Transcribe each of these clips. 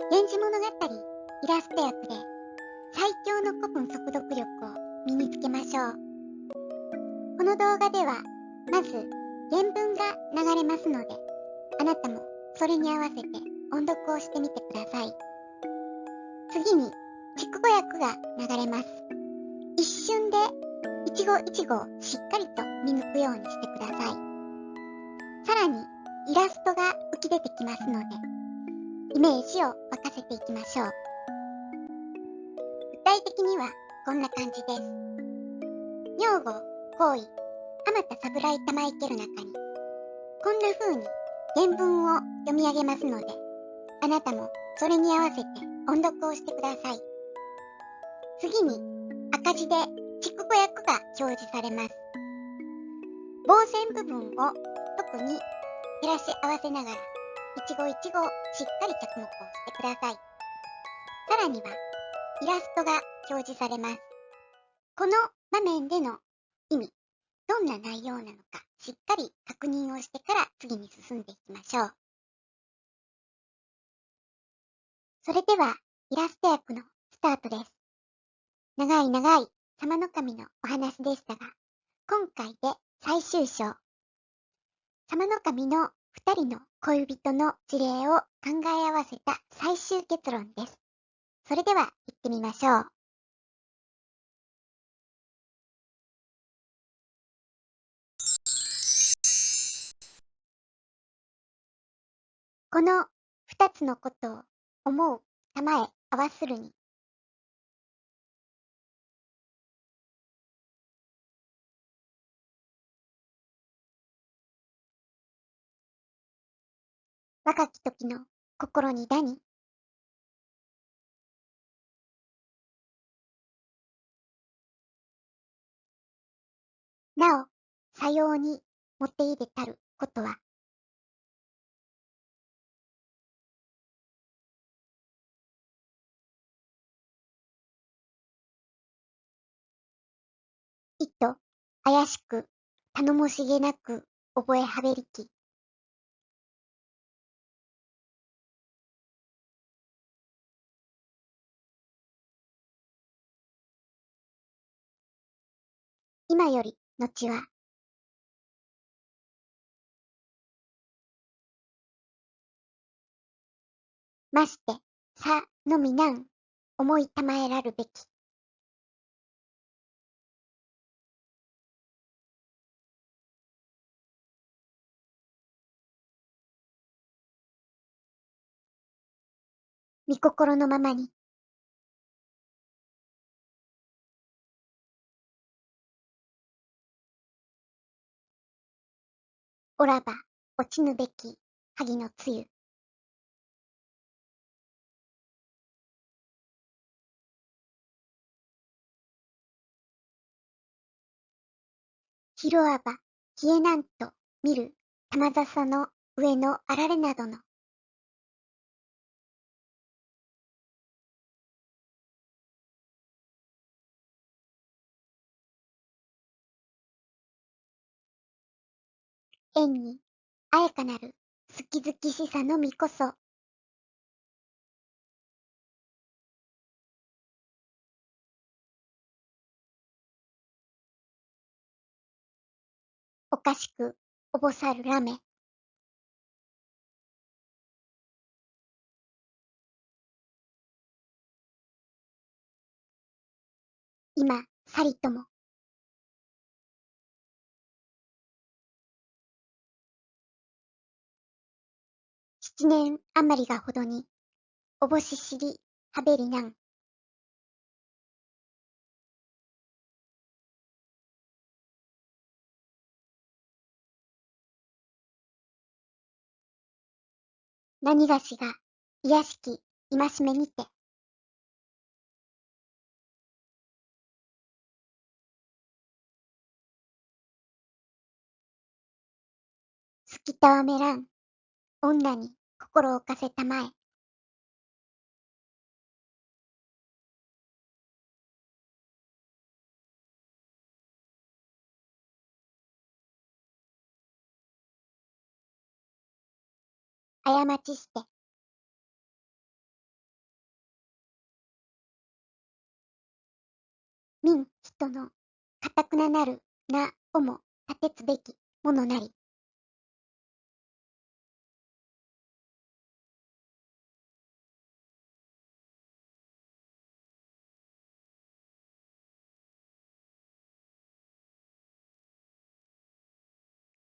源氏物語イラスト役で最強の古文速読力を身につけましょう。この動画ではまず原文が流れますので、あなたもそれに合わせて音読をしてみてください。次に筑後訳が流れます。一瞬で一語一語をしっかりと見抜くようにしてください。さらにイラストが浮き出てきますので、イメージを沸かせていきましょう。具体的にはこんな感じです。女房、行為、あまた侍玉池る中に、こんな風に原文を読み上げますので、あなたもそれに合わせて音読をしてください。次に赤字で筑後訳が表示されます。傍線部分を特に照らし合わせながら、一語一語しっかり着目をしてください。さらにはイラストが表示されます。この場面での意味、どんな内容なのかしっかり確認をしてから次に進んでいきましょう。それではイラスト訳のスタートです。長い長い様の神のお話でしたが、今回で最終章。様の神の二人の恋人の事例を考え合わせた最終結論です。それでは行ってみましょう。この二つのことを思う玉へ合わするに、若き時の心にだに、なお、さようにもていでたることは、いと怪しく頼もしげなく覚えはべりき、今より後は、まして、さのみなん思いたまえらるべき。見心のままに、おらば落ちぬべき萩のつゆ。広あば消えなんと見る玉笹の上のあられなどの、縁にあやかなる好き好きしさのみこそ、おかしくおぼさるらめ。今、さりとも、7年余りがほどに、おぼししり、はべりなん。何がしが、いやしき、いましめにて、すきたわめらん、女に心を置かせたまえ。過ちして、民人のかたくななるなをも立てつべきものなり。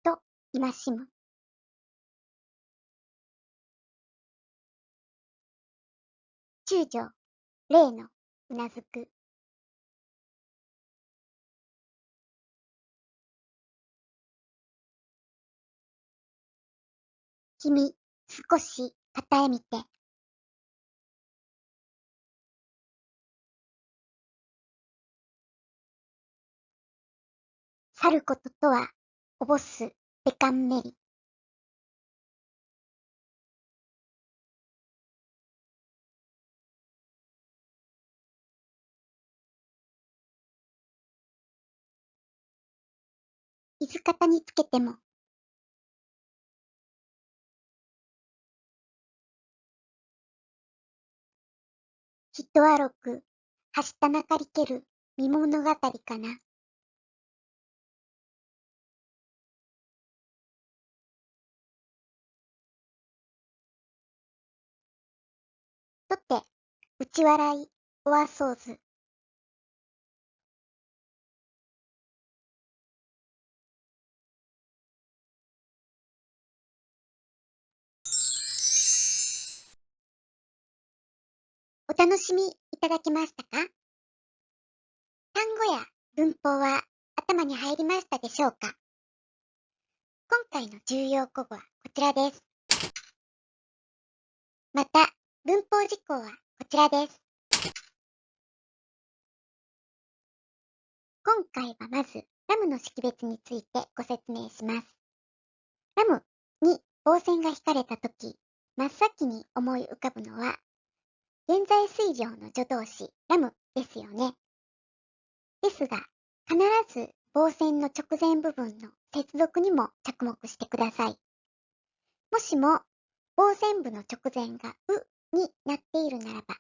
と戒しむ。中将、例のうなずく。君、少し肩へ見て。去ることとは、おぼす、べかんめり。いずかたにつけても。人はろく、はしたなかりける、見物語かな。とて、うち笑い、おわそうず。お楽しみいただけましたか？単語や文法は頭に入りましたでしょうか？今回の重要古語はこちらです。また、文法事項はこちらです。今回はまず、ラムの識別についてご説明します。ラムに棒線が引かれたとき、真っ先に思い浮かぶのは、現在推量の助動詞、ラムですよね。ですが、必ず棒線の直前部分の接続にも着目してください。もしも、棒線部の直前がうになっているならば、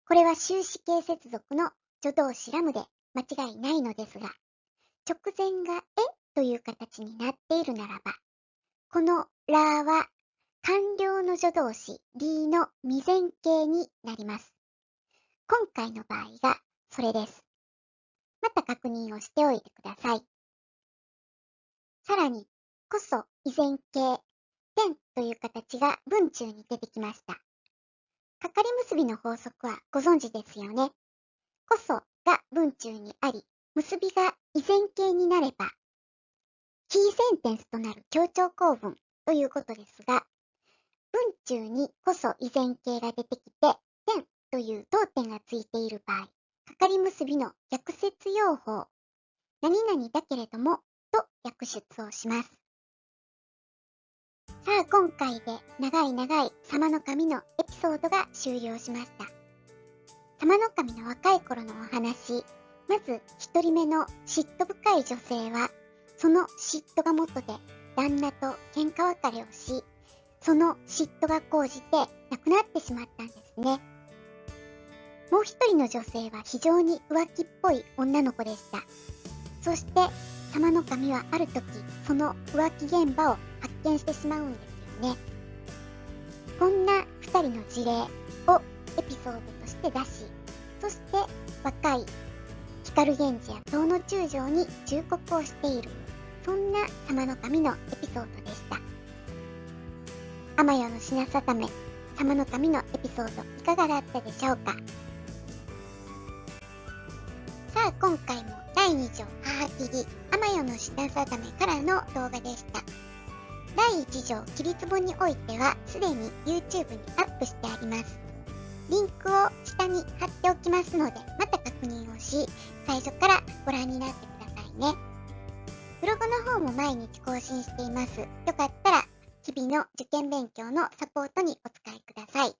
これは終止形接続の助動詞ラムで間違いないのですが、直前がという形になっているならば、このらは完了の助動詞りの未然形になります。今回の場合がそれです。また確認をしておいてください。さらに、こそ依然形、点という形が文中に出てきました。かかり結びの法則はご存知ですよね。こそが文中にあり、結びが依然形になれば、キーセンテンスとなる強調構文ということですが、文中にこそ依然形が出てきて、点という当点がついている場合、かかり結びの逆接用法、何々だけれどもと訳出をします。さあ今回で長い様の神のエピソードが終了しました。様の神の若い頃のお話、まず一人目の嫉妬深い女性は、その嫉妬が元で旦那と喧嘩別れをし、その嫉妬が高じて亡くなってしまったんですね。もう一人の女性は非常に浮気っぽい女の子でした。そして様の神はある時、その浮気現場を発見してしまうんですよね。こんな二人の事例をエピソードとして出し、そして若い光源氏や遠野中将に忠告をしている、そんな様の神のエピソードでした。天代の品定め、様の神のエピソードいかがだったでしょうか？さあ今回も第2条母切り、天代の品定めからの動画でした。第1条切り壺においてはすでに YouTube にアップしてあります。リンクを下に貼っておきますので、また確認をし、最初からご覧になってくださいね。ブログの方も毎日更新しています。よかったら日々の受験勉強のサポートにお使いください。